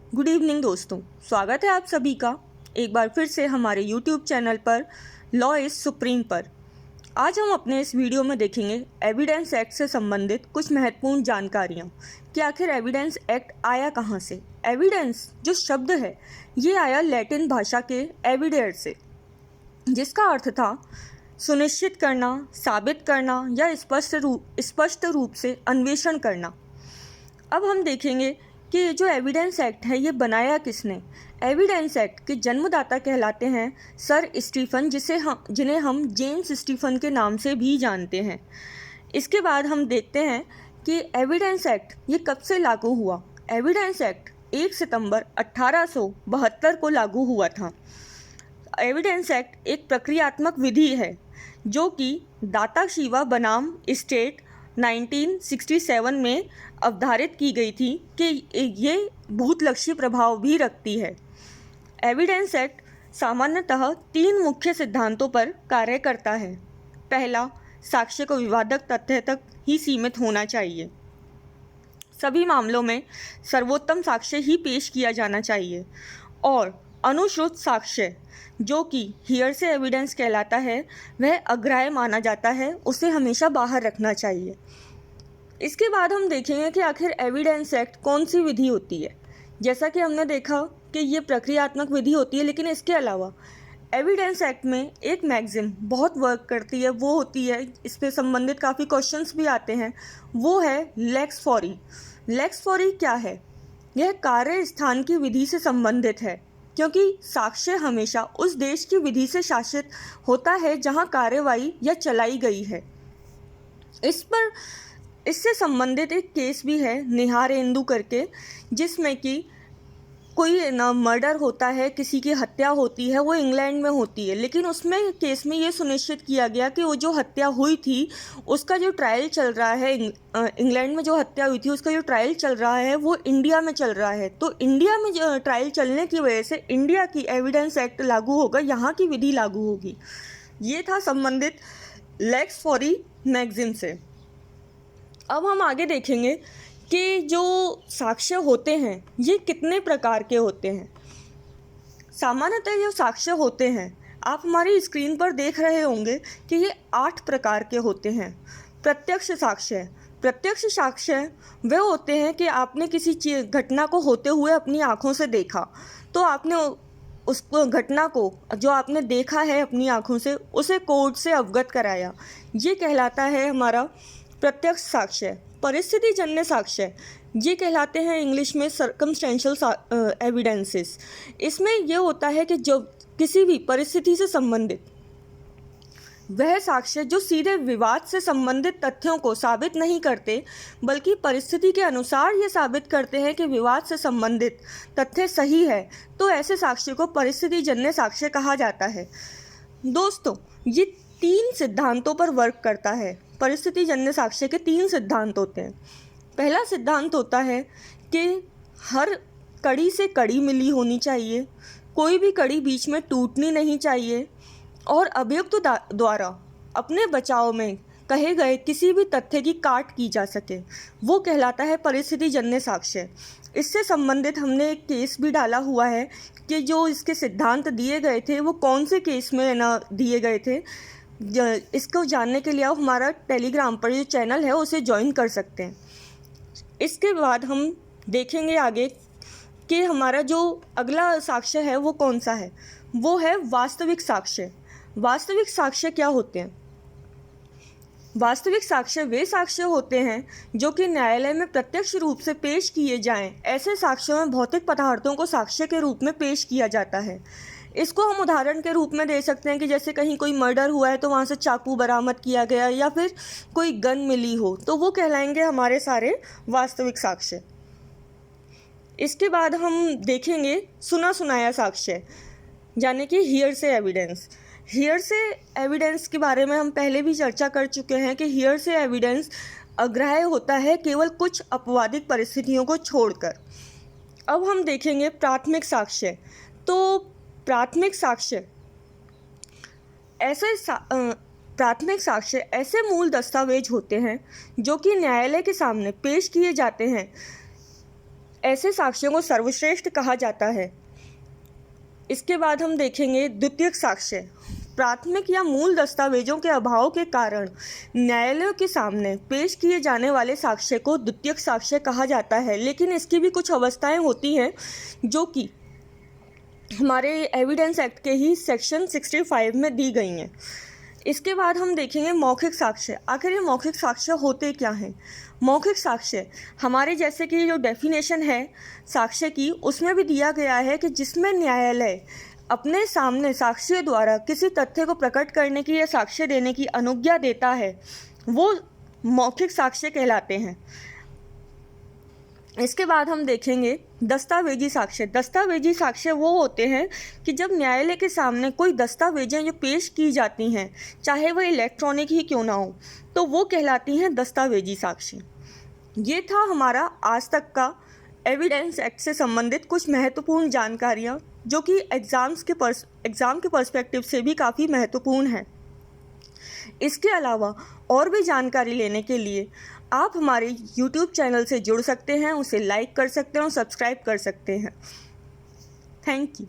Good evening दोस्तों, स्वागत है आप सभी का एक बार फिर से हमारे यूट्यूब चैनल पर लॉ इज़ सुप्रीम पर। आज हम अपने इस वीडियो में देखेंगे एविडेंस एक्ट से संबंधित कुछ महत्वपूर्ण जानकारियाँ कि आखिर एविडेंस एक्ट आया कहाँ से। एविडेंस जो शब्द है ये आया लैटिन भाषा के एविडेर से, जिसका अर्थ था सुनिश्चित करना, साबित करना या स्पष्ट रूप से अन्वेषण करना। अब हम देखेंगे कि जो एविडेंस एक्ट है ये बनाया किसने। एविडेंस एक्ट के जन्मदाता कहलाते हैं सर स्टीफन, जिन्हें हम जेम्स स्टीफन के नाम से भी जानते हैं। इसके बाद हम देखते हैं कि एविडेंस एक्ट ये कब से लागू हुआ। एविडेंस एक्ट 1 सितंबर 1872 को लागू हुआ था। एविडेंस एक्ट एक प्रक्रियात्मक विधि है जो कि दाता शिवा बनाम स्टेट 1967 में अवधारित की गई थी कि ये भूतलक्षी प्रभाव भी रखती है। एविडेंस एक्ट सामान्यतः 3 मुख्य सिद्धांतों पर कार्य करता है। पहला, साक्ष्य को विवादक तथ्य तक ही सीमित होना चाहिए। सभी मामलों में सर्वोत्तम साक्ष्य ही पेश किया जाना चाहिए। और अनुश्रुत साक्ष्य जो कि हियरसे एविडेंस कहलाता है वह अग्राह्य माना जाता है, उसे हमेशा बाहर रखना चाहिए। इसके बाद हम देखेंगे कि आखिर एविडेंस एक्ट कौन सी विधि होती है। जैसा कि हमने देखा कि ये प्रक्रियात्मक विधि होती है, लेकिन इसके अलावा एविडेंस एक्ट में एक मैगज़ीन बहुत वर्क करती है, वो होती है, इस पे संबंधित काफ़ी क्वेश्चंस भी आते हैं, वो है लेक्स फॉरी। लेक्स फॉरी क्या है? यह कार्य स्थान की विधि से संबंधित है, क्योंकि साक्ष्य हमेशा उस देश की विधि से शासित होता है जहां कार्यवाही या चलाई गई है। इससे संबंधित एक केस भी है निहारेंदु करके, जिसमें कि कोई मर्डर होता है, किसी की हत्या होती है, वो इंग्लैंड में होती है, लेकिन उसमें केस में ये सुनिश्चित किया गया कि वो जो हत्या हुई थी उसका जो ट्रायल चल रहा है, इंग्लैंड में जो हत्या हुई थी उसका जो ट्रायल चल रहा है वो इंडिया में चल रहा है। तो इंडिया में जो ट्रायल चलने की वजह से इंडिया की एविडेंस एक्ट लागू होगा, यहाँ की विधि लागू होगी। ये था संबंधित लेक्स फॉरी मैगज़ीन से। अब हम आगे देखेंगे कि जो साक्ष्य होते हैं ये कितने प्रकार के होते हैं। सामान्यतः जो साक्ष्य होते हैं आप हमारी स्क्रीन पर देख रहे होंगे कि ये 8 प्रकार के होते हैं। प्रत्यक्ष साक्ष्य, प्रत्यक्ष साक्ष्य वे होते हैं कि आपने किसी घटना को होते हुए अपनी आँखों से देखा, तो आपने उस घटना को जो आपने देखा है अपनी आँखों से उसे कोर्ट से अवगत कराया, ये कहलाता है हमारा प्रत्यक्ष साक्ष्य। परिस्थिति जन्य साक्ष्य ये कहलाते हैं इंग्लिश में सर्कमस्टेंशियल एविडेंसेस। इसमें यह होता है कि जो किसी भी परिस्थिति से संबंधित वह साक्ष्य जो सीधे विवाद से संबंधित तथ्यों को साबित नहीं करते, बल्कि परिस्थिति के अनुसार ये साबित करते हैं कि विवाद से संबंधित तथ्य सही है, तो ऐसे साक्ष्य को परिस्थिति जन्य साक्ष्य कहा जाता है। दोस्तों, ये 3 सिद्धांतों पर वर्क करता है। परिस्थिति जन्य साक्ष्य के 3 सिद्धांत होते हैं। पहला सिद्धांत होता है कि हर कड़ी से कड़ी मिली होनी चाहिए, कोई भी कड़ी बीच में टूटनी नहीं चाहिए, और अभियुक्त द्वारा अपने बचाव में कहे गए किसी भी तथ्य की काट की जा सके, वो कहलाता है परिस्थिति जन्य साक्ष्य। इससे संबंधित हमने एक केस भी डाला हुआ है कि जो इसके सिद्धांत दिए गए थे वो कौन से केस में दिए गए थे। इसको जानने के लिए आप हमारा टेलीग्राम पर जो चैनल है उसे ज्वाइन कर सकते हैं। इसके बाद हम देखेंगे आगे कि हमारा जो अगला साक्ष्य है वो कौन सा है, वो है वास्तविक साक्ष्य। वास्तविक साक्ष्य क्या होते हैं? वास्तविक साक्ष्य वे साक्ष्य होते हैं जो कि न्यायालय में प्रत्यक्ष रूप से पेश किए जाएं। ऐसे साक्ष्यों में भौतिक पदार्थों को साक्ष्य के रूप में पेश किया जाता है। इसको हम उदाहरण के रूप में दे सकते हैं कि जैसे कहीं कोई मर्डर हुआ है तो वहाँ से चाकू बरामद किया गया, या फिर कोई गन मिली हो, तो वो कहलाएंगे हमारे सारे वास्तविक साक्ष्य। इसके बाद हम देखेंगे सुना सुनाया साक्ष्य, यानी कि हियरसे एविडेंस। हियरसे एविडेंस के बारे में हम पहले भी चर्चा कर चुके हैं कि हियरसे एविडेंस अग्राह्य होता है केवल कुछ अपवादिक परिस्थितियों को छोड़कर। अब हम देखेंगे प्राथमिक साक्ष्य। तो प्राथमिक साक्ष्य ऐसे मूल दस्तावेज होते हैं जो कि न्यायालय के सामने पेश किए जाते हैं ऐसे साक्ष्यों को सर्वश्रेष्ठ कहा जाता है। इसके बाद हम देखेंगे द्वितीयक साक्ष्य। प्राथमिक या मूल दस्तावेजों के अभाव के कारण न्यायालयों के सामने पेश किए जाने वाले साक्ष्य को द्वितीयक साक्ष्य कहा जाता है, लेकिन इसकी भी कुछ अवस्थाएं होती हैं जो कि हमारे एविडेंस एक्ट के ही सेक्शन 65 में दी गई हैं। इसके बाद हम देखेंगे मौखिक साक्ष्य। आखिर ये मौखिक साक्ष्य होते क्या हैं? मौखिक साक्ष्य हमारे जैसे कि जो डेफिनेशन है साक्ष्य की, उसमें भी दिया गया है कि जिसमें न्यायालय अपने सामने साक्ष्य द्वारा किसी तथ्य को प्रकट करने की या साक्ष्य देने की अनुज्ञा देता है, वो मौखिक साक्ष्य कहलाते हैं। इसके बाद हम देखेंगे दस्तावेजी साक्ष्य। दस्तावेजी साक्ष्य वो होते हैं कि जब न्यायालय के सामने कोई दस्तावेजें जो पेश की जाती हैं, चाहे वह इलेक्ट्रॉनिक ही क्यों ना हो, तो वो कहलाती हैं दस्तावेजी साक्ष्य। ये था हमारा आज तक का एविडेंस एक्ट से संबंधित कुछ महत्वपूर्ण जानकारियाँ, जो कि एग्ज़ाम के पर्सपेक्टिव से भी काफ़ी महत्वपूर्ण है। इसके अलावा और भी जानकारी लेने के लिए आप हमारे YouTube चैनल से जुड़ सकते हैं, उसे लाइक कर सकते हैं और सब्सक्राइब कर सकते हैं। Thank you.